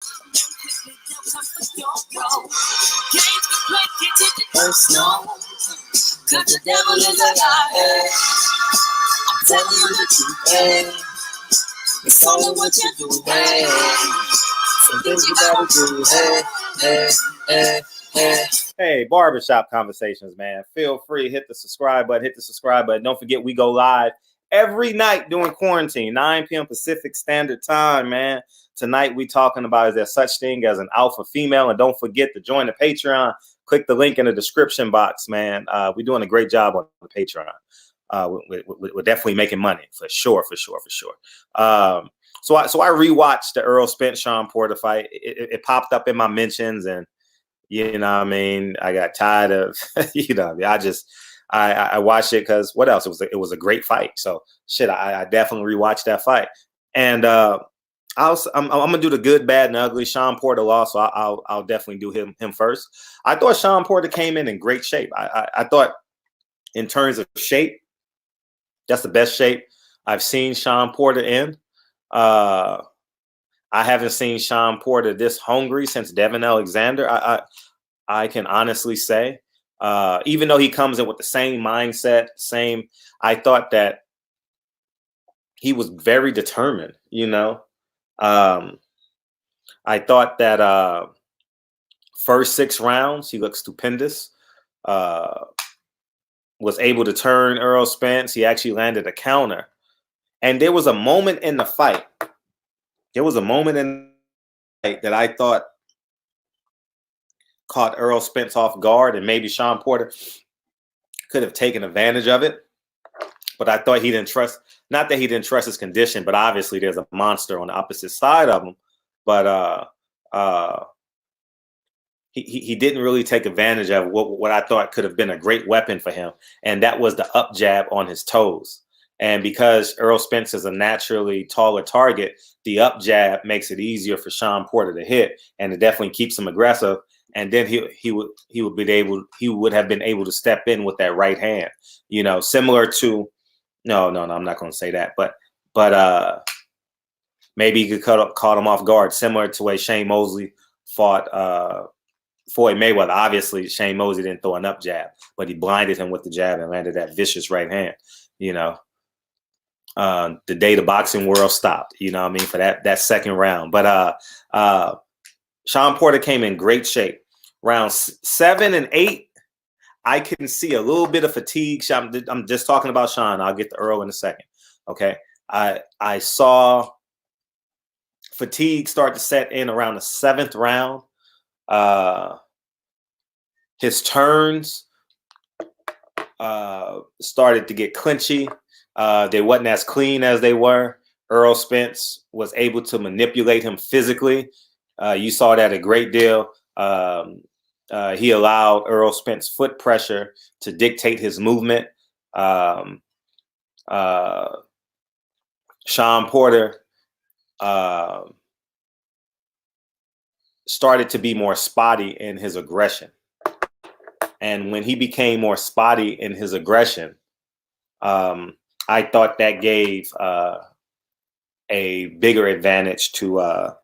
No, cause the devil is a liar. I'm telling you the truth, hey. It's only what you do, hey. Some things you gotta do, hey. Hey, barbershop conversations, man. Feel free, hit the subscribe button. Don't forget, we go live every night during quarantine, 9 p.m. Pacific Standard Time, man. Tonight, we talking about, is there such thing as an alpha female? And don't forget to join the Patreon. Click the link in the description box, man. We're doing a great job on the Patreon. We're definitely making money, for sure. So I rewatched the Earl Spence Sean Porter fight. It popped up in my mentions, and you know what I mean, I got tired of, I watched it because what else? It was a great fight. So shit, I definitely rewatched that fight. And I'm gonna do the good, bad, and ugly. Sean Porter lost, so I'll definitely do him first. I thought Sean Porter came in great shape. I thought in terms of shape, that's the best shape I've seen Sean Porter in. I haven't seen Sean Porter this hungry since Devin Alexander. I can honestly say, even though he comes in with the same mindset, I thought that he was very determined. I thought that first 6 rounds he looked stupendous. Was able to turn Earl Spence. He actually landed a counter, and there was a moment in the fight. That I thought caught Earl Spence off guard, and maybe Sean Porter could have taken advantage of it. But I thought he didn't trust, not that he didn't trust his condition, but obviously there's a monster on the opposite side of him. But he didn't really take advantage of what I thought could have been a great weapon for him, and that was the up jab on his toes. And because Earl Spence is a naturally taller target, the up jab makes it easier for Sean Porter to hit, and it definitely keeps him aggressive. And then he would have been able to step in with that right hand, similar to no, I'm not going to say that, but maybe he could caught him off guard, similar to way Shane Mosley fought Floyd Mayweather. Obviously, Shane Mosley didn't throw an up jab, but he blinded him with the jab and landed that vicious right hand. The day the boxing world stopped, for that second round. But Sean Porter came in great shape. Rounds 7 and 8, I can see a little bit of fatigue. I'm just talking about Sean. I'll get to Earl in a second. Okay. I saw fatigue start to set in around the 7th round. His turns started to get clinchy. They wasn't as clean as they were. Earl Spence was able to manipulate him physically. You saw that a great deal. He allowed Earl Spence foot pressure to dictate his movement. Sean Porter started to be more spotty in his aggression. And when he became more spotty in his aggression, I thought that gave a bigger advantage to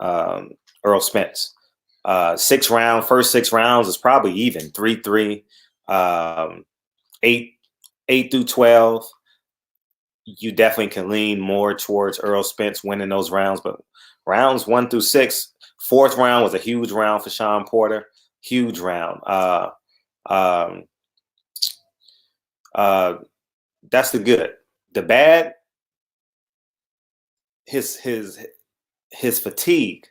Earl Spence. First 6 rounds is probably even 3-3, 8 through 12. You definitely can lean more towards Earl Spence winning those rounds, but rounds 1 through 6, 4th round was a huge round for Sean Porter. Huge round. That's the good. The bad, his fatigue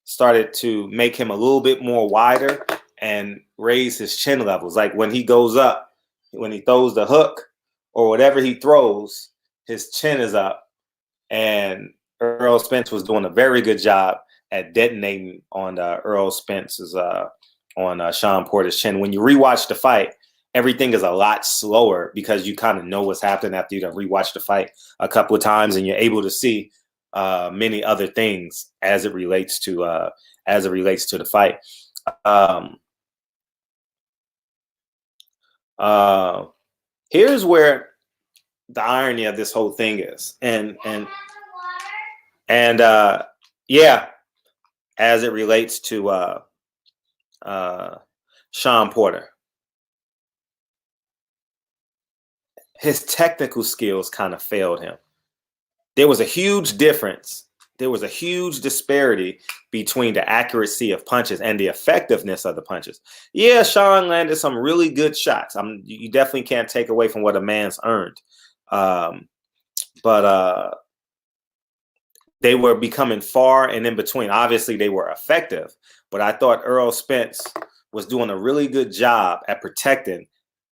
started to make him a little bit more wider and raise his chin levels. Like when he goes up, when he throws the hook or whatever he throws, his chin is up. And Earl Spence was doing a very good job at detonating on Earl Spence's on Sean Porter's chin. When you rewatch the fight, everything is a lot slower because you kind of know what's happening after you rewatch the fight a couple of times, and you're able to see many other things as it relates to the fight. Here's where the irony of this whole thing is, and yeah, as it relates to Sean Porter. His technical skills kind of failed him. There was a huge difference. There was a huge disparity between the accuracy of punches and the effectiveness of the punches. Yeah, Sean landed some really good shots. You definitely can't take away from what a man's earned. But they were becoming far and in between. Obviously, they were effective, but I thought Earl Spence was doing a really good job at protecting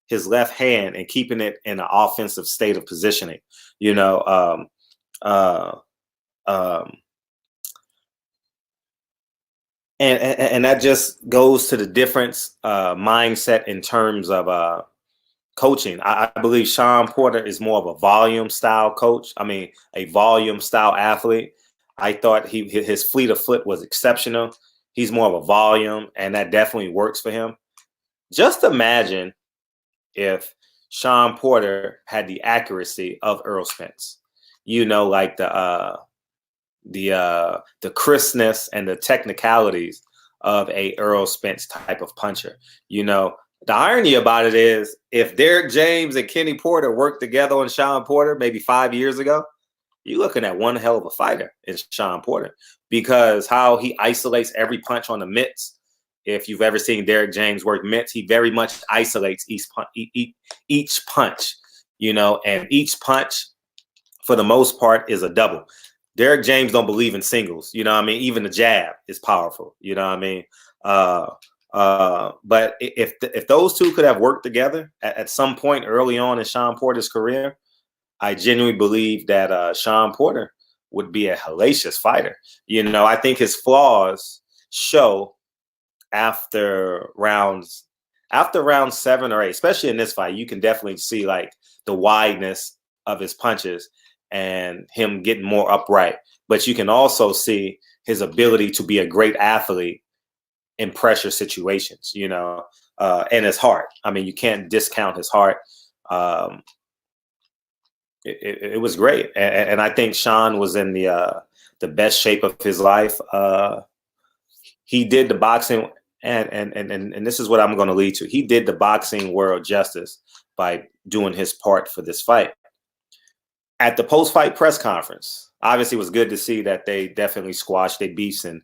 his left hand and keeping it in an offensive state of positioning. You know, and that just goes to the difference mindset in terms of coaching. I believe Sean Porter is more of a volume style coach. I mean, a volume style athlete. I thought his fleet of foot was exceptional. He's more of a volume, and that definitely works for him. Just imagine if Sean Porter had the accuracy of Earl Spence. You know, like the crispness and the technicalities of a Earl Spence type of puncher. You know, the irony about it is if Derek James and Kenny Porter worked together on Sean Porter maybe 5 years ago, you're looking at one hell of a fighter in Sean Porter, because how he isolates every punch on the mitts. If you've ever seen Derek James work mitts, he very much isolates each punch, you know, and each punch for the most part is a double. Derek James don't believe in singles, you know what I mean? Even the jab is powerful, you know what I mean? But if those two could have worked together at some point early on in Sean Porter's career, I genuinely believe that Sean Porter would be a hellacious fighter. You know, I think his flaws show after round 7 or 8, especially in this fight. You can definitely see like the wideness of his punches and him getting more upright. But you can also see his ability to be a great athlete in pressure situations, you know, and his heart. I mean, you can't discount his heart. It was great, and I think Sean was in the best shape of his life. He did the boxing, and this is what I'm going to lead to. He did the boxing world justice by doing his part for this fight. At the post-fight press conference, obviously, it was good to see that they definitely squashed their beefs and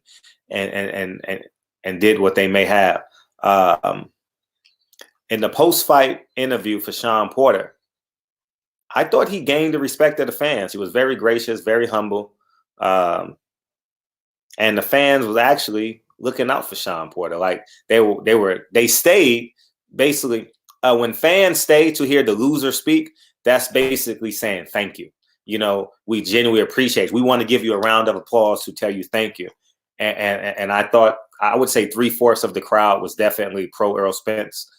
did what they may have. In the post-fight interview for Sean Porter, I thought he gained the respect of the fans. He was very gracious, very humble. And the fans was actually looking out for Sean Porter. Like they stayed basically when fans stay to hear the loser speak, that's basically saying thank you. You know, we genuinely appreciate you. We want to give you a round of applause to tell you thank you. And I thought, I would say 3/4 of the crowd was definitely pro Earl Spence.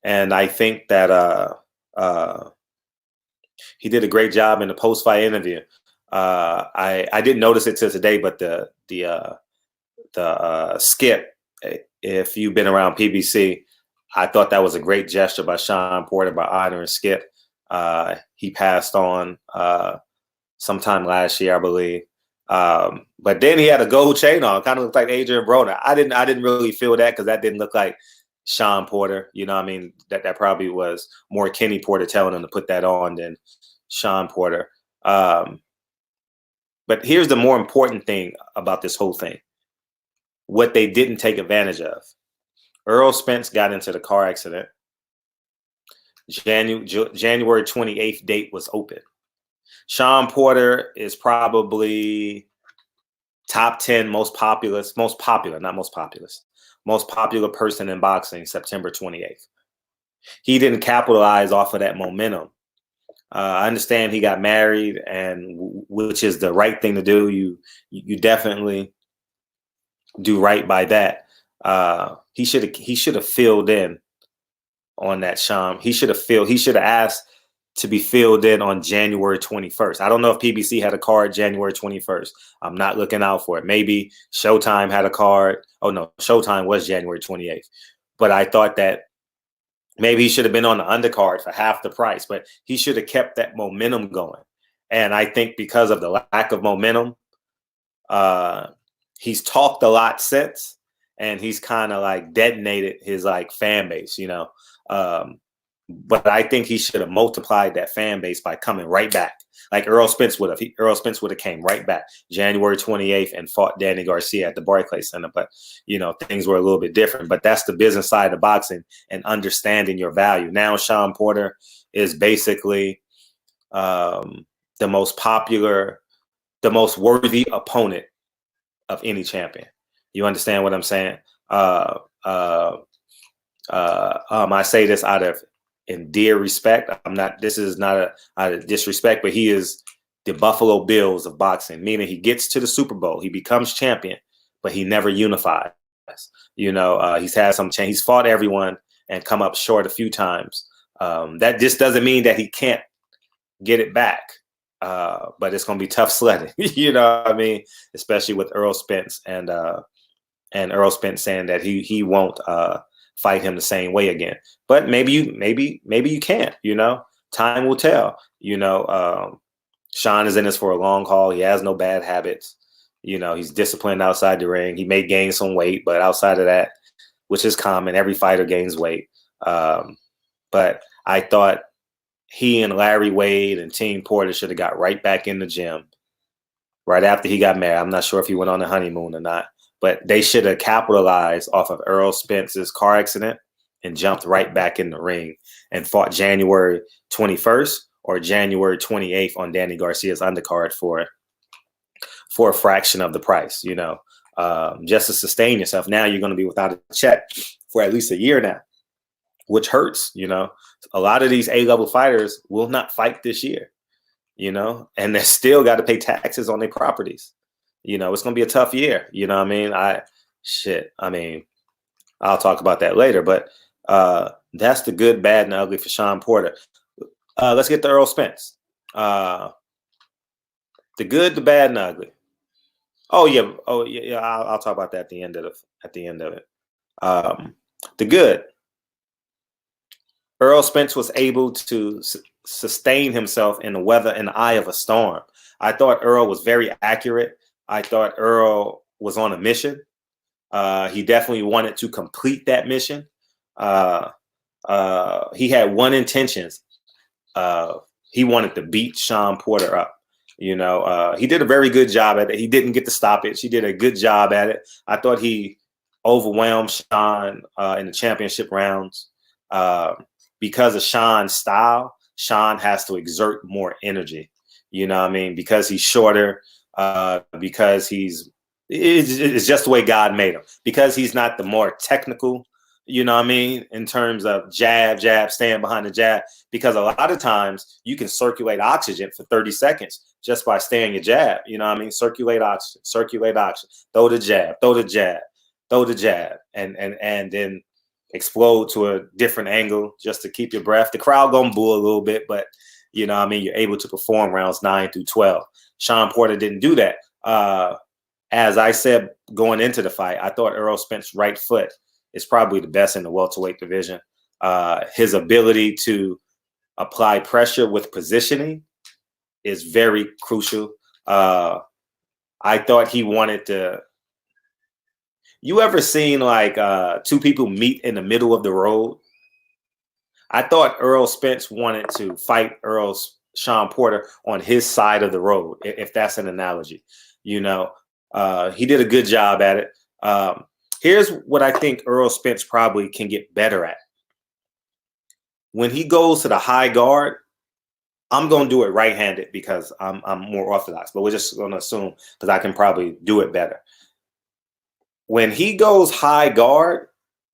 And I think that he did a great job in the post-fight interview. I didn't notice it till today, but the skip, if you've been around PBC, I thought that was a great gesture by Sean Porter by honoring Skip. He passed on sometime last year, I believe. But then he had a gold chain on, kind of looked like Adrian Broner. I didn't really feel that because that didn't look like Sean Porter. You know what I mean? That probably was more Kenny Porter telling him to put that on than Sean Porter. But here's the more important thing about this whole thing. What they didn't take advantage of. Earl Spence got into the car accident. January 28th date was open. Sean Porter is probably top 10 most popular person in boxing September 28th. He didn't capitalize off of that momentum. I understand he got married, and which is the right thing to do. You definitely do right by that. He should have filled in on that, Sean. He should have asked to be filled in on January 21st. I don't know if PBC had a card January 21st. I'm not looking out for it. Maybe Showtime had a card. Oh no, Showtime was January 28th. But I thought that maybe he should have been on the undercard for half the price, but he should have kept that momentum going. And I think because of the lack of momentum, He's talked a lot since, and he's kind of like detonated his like fan base, but I think he should have multiplied that fan base by coming right back. Like Earl Spence would have. Earl Spence would have came right back January 28th and fought Danny Garcia at the Barclays Center. But, things were a little bit different. But that's the business side of boxing and understanding your value. Now Sean Porter is basically the most popular, the most worthy opponent of any champion. You understand what I'm saying? I say this out of dear respect. This is not out of disrespect, but he is the Buffalo Bills of boxing, meaning he gets to the Super Bowl, he becomes champion, but he never unifies. He's had some change. He's fought everyone and come up short a few times. That just doesn't mean that he can't get it back. But it's going to be tough sledding, you know what I mean? Especially with Earl Spence and Earl Spence saying that he won't fight him the same way again. But maybe you can't, time will tell. Sean is in this for a long haul. He has no bad habits. He's disciplined outside the ring. He may gain some weight, but outside of that, which is common, every fighter gains weight. But I thought he and Larry Wade and Team Porter should have got right back in the gym right after he got married. I'm not sure if he went on a honeymoon or not, but they should have capitalized off of Earl Spence's car accident and jumped right back in the ring and fought January 21st or January 28th on Danny Garcia's undercard for a fraction of the price, just to sustain yourself. Now you're going to be without a check for at least a year now, which hurts, A lot of these A-level fighters will not fight this year, and they still got to pay taxes on their properties. It's going to be a tough year. You know what I mean? I'll talk about that later, but that's the good, bad, and ugly for Sean Porter. Let's get to Earl Spence. The good, the bad, and ugly. Oh yeah. I'll talk about that at the end of it. The good. Earl Spence was able to sustain himself in the weather in the eye of a storm. I thought Earl was very accurate. I thought Earl was on a mission. He definitely wanted to complete that mission. He had one intention. He wanted to beat Sean Porter up. He did a very good job at it. He didn't get to stop it. He did a good job at it. I thought he overwhelmed Sean in the championship rounds. Because of Sean's style, Sean has to exert more energy. Because he's shorter, because it's just the way God made him. Because he's not the more technical, in terms of jab, stand behind the jab. Because a lot of times you can circulate oxygen for 30 seconds just by staying your jab. Circulate oxygen, throw the jab, and then explode to a different angle just to keep your breath. The crowd gonna boo a little bit, but you're able to perform rounds 9 through 12. Sean Porter didn't do that. As I said going into the fight, I thought Earl Spence's right foot is probably the best in the welterweight division. His ability to apply pressure with positioning is very crucial. I thought he wanted to. You ever seen like two people meet in the middle of the road? I thought Earl Spence wanted to fight Sean Porter on his side of the road, if that's an analogy. He did a good job at it. Here's what I think Earl Spence probably can get better at. When he goes to the high guard, I'm going to do it right-handed because I'm more orthodox, but we're just going to assume because I can probably do it better. When he goes high guard,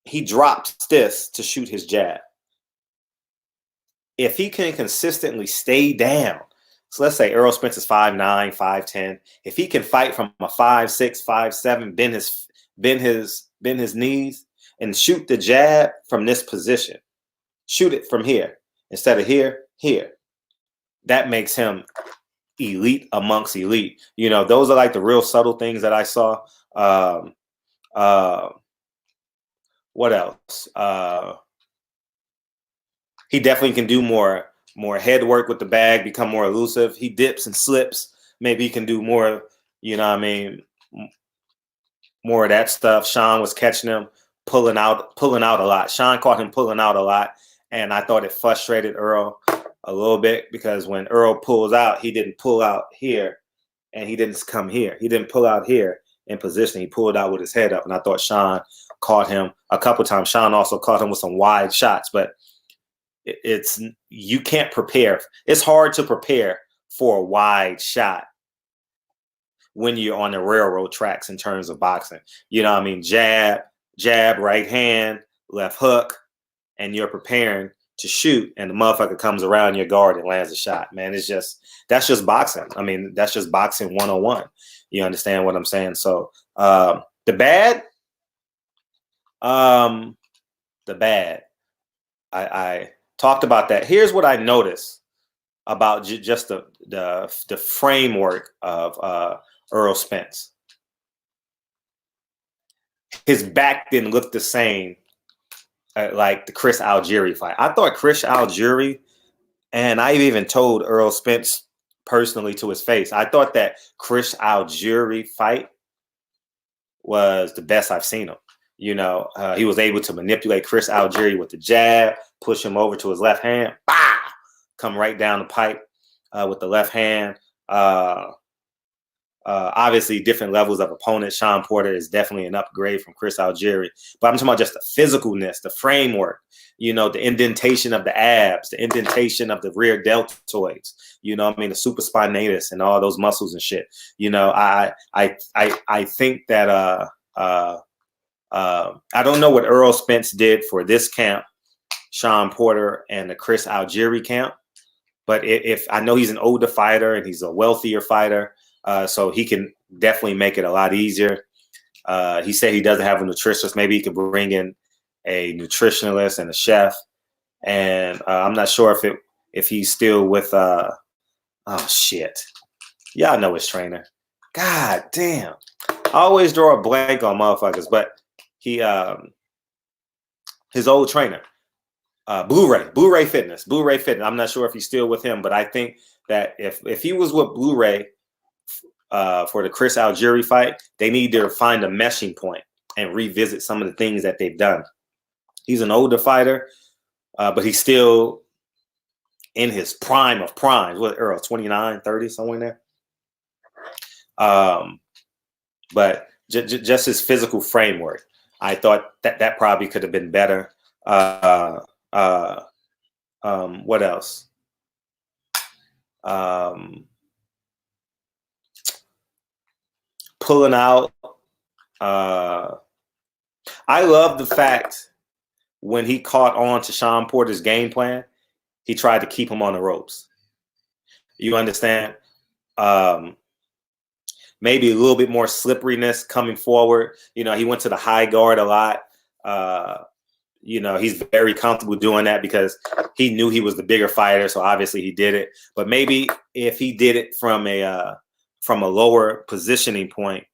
he drops this to shoot his jab. If he can consistently stay down, so let's say Earl Spence is 5'9", 5'10". If he can fight from a 5'6", 5'7", bend his knees and shoot the jab from this position, shoot it from here instead of here. That makes him elite amongst elite. Those are like the real subtle things that I saw. What else? He definitely can do more head work with the bag, become more elusive. He dips and slips. Maybe he can do more You know what I mean? More of that stuff. Sean was catching him, pulling out a lot. Sean caught him pulling out a lot, and I thought it frustrated Earl a little bit because when Earl pulls out, he didn't pull out here, and he didn't come here. He didn't pull out here in position. He pulled out with his head up, and I thought Sean caught him a couple times. Sean also caught him with some wide shots, but it's you can't prepare. It's hard to prepare for a wide shot when you're on the railroad tracks in terms of boxing. You know what I mean? Jab, right hand, left hook, and you're preparing to shoot, and the motherfucker comes around your guard and lands a shot. Man, that's just boxing. I mean, that's just boxing 101. You understand what I'm saying? So the bad, I talked about that. Here's what I noticed about just the framework of Earl Spence. His back didn't look the same like the Chris Algieri fight. I thought Chris Algieri, and I even told Earl Spence personally to his face, I thought that Chris Algieri fight was the best I've seen him. You know, he was able to manipulate Chris Algieri with the jab, push him over to his left hand, bah! Come right down the pipe with the left hand. Obviously, different levels of opponent. Sean Porter is definitely an upgrade from Chris Algieri. But I'm talking about just the physicalness, the framework, you know, the indentation of the abs, the indentation of the rear deltoids, you know what I mean, the supraspinatus and all those muscles and shit. You know, I think that I don't know what Earl Spence did for this camp, Sean Porter and the Chris Algieri camp. But if I know he's an older fighter and he's a wealthier fighter, so he can definitely make it a lot easier. He said he doesn't have a nutritionist. Maybe he could bring in a nutritionist and a chef. And I'm not sure if he's still with oh shit. Y'all know his trainer. God damn. I always draw a blank on motherfuckers, but he his old trainer. Blu-ray Fitness. I'm not sure if he's still with him, but I think that if he was with Blu-ray for the Chris Algieri fight, they need to find a meshing point and revisit some of the things that they've done. He's an older fighter, but he's still in his prime of primes. What, Earl, 29, 30, somewhere in there? But just his physical framework, I thought that probably could have been better. What else? Pulling out. I love the fact when he caught on to Sean Porter's game plan, he tried to keep him on the ropes. You understand? Maybe a little bit more slipperiness coming forward. You know, he went to the high guard a lot. You know, he's very comfortable doing that because he knew he was the bigger fighter, so obviously he did it. But maybe if he did it from a lower positioning point,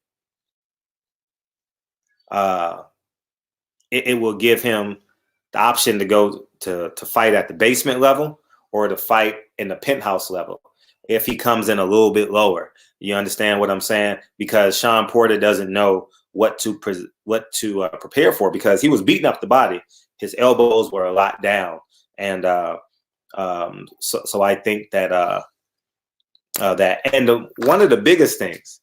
it will give him the option to go to fight at the basement level or to fight in the penthouse level if he comes in a little bit lower. You understand what I'm saying? Because Sean Porter doesn't know what to prepare for because he was beating up the body. His elbows were a lot down, and so I think that one of the biggest things,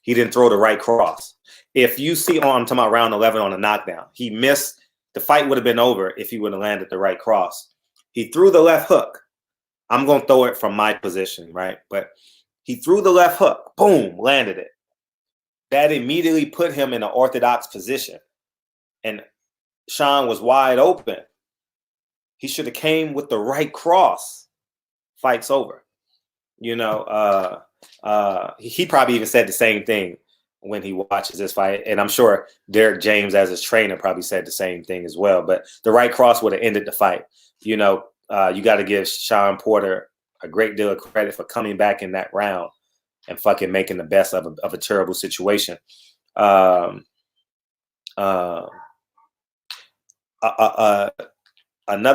he didn't throw the right cross. If you see I'm talking about round 11 on a knockdown, he missed. The fight would have been over if he would have landed the right cross. He threw the left hook. I'm going to throw it from my position, right? But he threw the left hook. Boom, landed it. That immediately put him in an orthodox position. And Sean was wide open. He should have came with the right cross. Fight's over. You know, he probably even said the same thing when he watches this fight. And I'm sure Derek James, as his trainer, probably said the same thing as well. But the right cross would have ended the fight. You know, you got to give Sean Porter a great deal of credit for coming back in that round and fucking making the best of a terrible situation. Another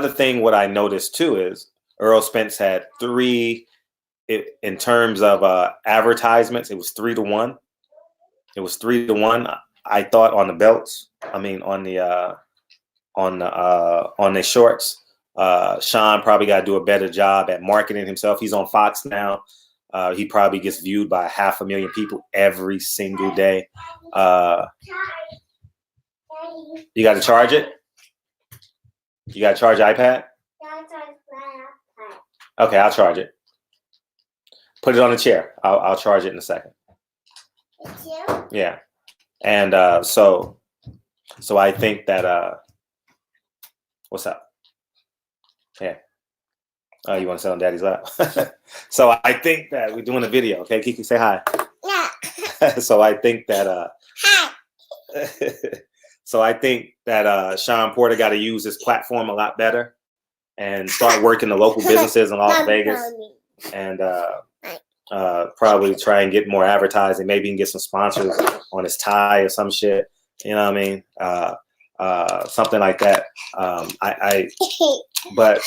thing, what I noticed too, is Earl Spence had 3 in terms of advertisements, it was 3-1. It was 3-1. I thought on the belts. I mean, on the shorts. Sean probably got to do a better job at marketing himself. He's on Fox now. He probably gets viewed by 500,000 people every single day. You got to charge it? You got to charge iPad? Okay, I'll charge it. Put it on the chair. I'll charge it in a second. Yeah. And so I think that what's up? Yeah. Oh, you want to sit on Daddy's lap? So I think that we're doing a video. Okay, Kiki, say hi. Yeah. So I think that hi. So I think that Sean Porter got to use his platform a lot better and start working the local businesses in Las Vegas, and probably try and get more advertising. Maybe he can get some sponsors on his tie or some shit. You know what I mean? Something like that. But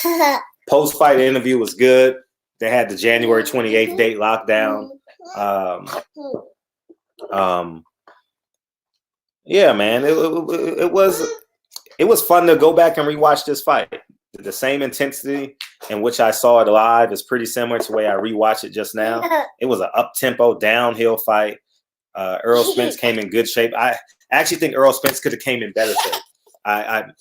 post-fight interview was good. They had the January 28th date locked down. Yeah, man, it was fun to go back and rewatch this fight. The same intensity in which I saw it live is pretty similar to the way I rewatched it just now. It was an up-tempo, downhill fight. Earl Spence came in good shape. I actually think Earl Spence could have came in better shape. I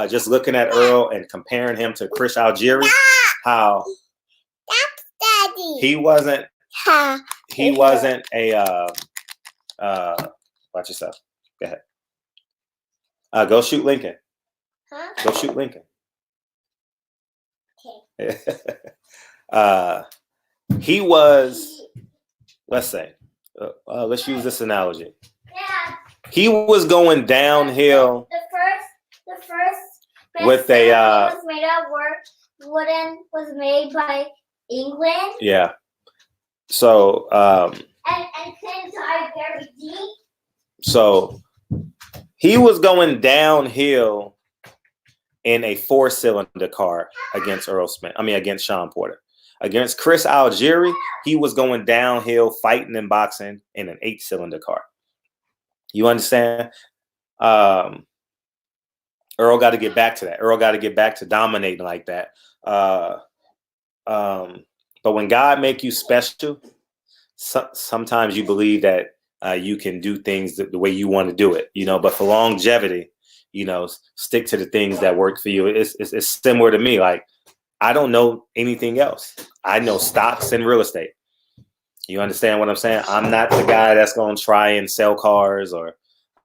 just looking at Earl and comparing him to Chris Algieri, how he wasn't a watch yourself. Go ahead. Go shoot Lincoln. Huh? Go shoot Lincoln. Okay. He was, let's say, let's use this analogy. Yeah. He was going downhill. The first with a was made of wooden was made by England. Yeah. So and things are very deep. So he was going downhill in a 4-cylinder car against against Sean Porter. Against Chris Algieri, he was going downhill fighting and boxing in an 8-cylinder car. You understand? Earl got to get back to that. Earl got to get back to dominating like that. But when God make you special, sometimes you believe that you can do things the way you want to do it, but for longevity, stick to the things that work for you. It's similar to me. Like, I don't know anything else. I know stocks and real estate. You understand what I'm saying? I'm not the guy that's going to try and sell cars, or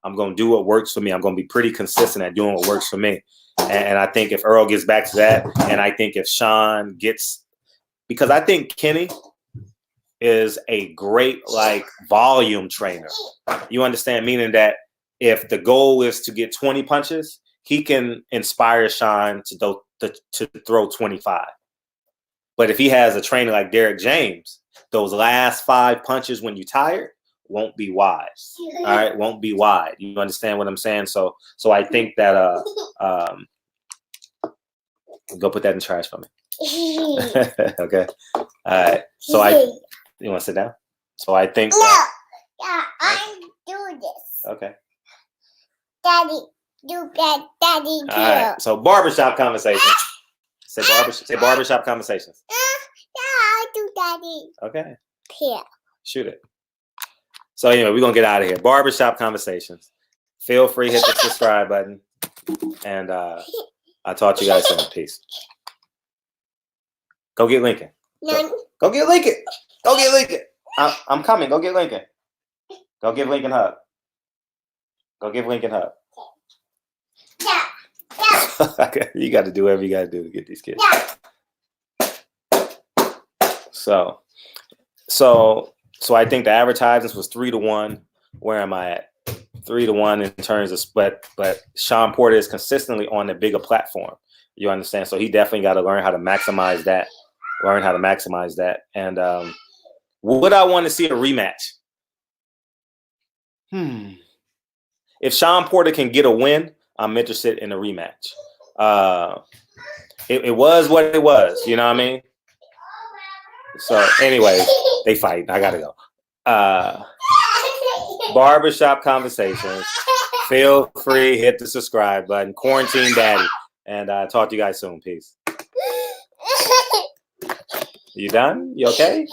I'm going to do what works for me. I'm going to be pretty consistent at doing what works for me. And I think if Earl gets back to that, and I think if Sean gets, because I think Kenny is a great volume trainer. You understand? Meaning that if the goal is to get 20 punches, he can inspire Sean to throw 25. But if he has a trainer like Derek James, those last 5 punches when you're tired won't be wise. All right, won't be wide. You understand what I'm saying? So I think that go put that in the trash for me. Okay. All right. So you want to sit down? So I think. Yeah, I do this. Okay. Daddy, do that. Daddy, too. All right. So barbershop conversations. Say barbershop conversations. Yeah, I do, Daddy. Okay. Here. Shoot it. So anyway, we're gonna get out of here. Barbershop conversations. Feel free, hit the subscribe button, and I'll talk to you guys soon. Peace. Go get Lincoln. Go get Lincoln. Go get Lincoln. I'm coming. Go get Lincoln. Go give Lincoln a hug. Go give Lincoln a hug. Yeah. You got to do whatever you got to do to get these kids. Yeah. So I think the advertisements was 3-1. Where am I at? 3-1 in terms of split, but Sean Porter is consistently on the bigger platform. You understand? So he definitely got to learn how to maximize that. And would I want to see a rematch? If Sean Porter can get a win, I'm interested in a rematch. It was what it was. You know what I mean? So anyway, they fight. I gotta go. Barbershop Conversations. Feel free, hit the subscribe button. Quarantine Daddy. And talk to you guys soon. Peace. You done? You okay?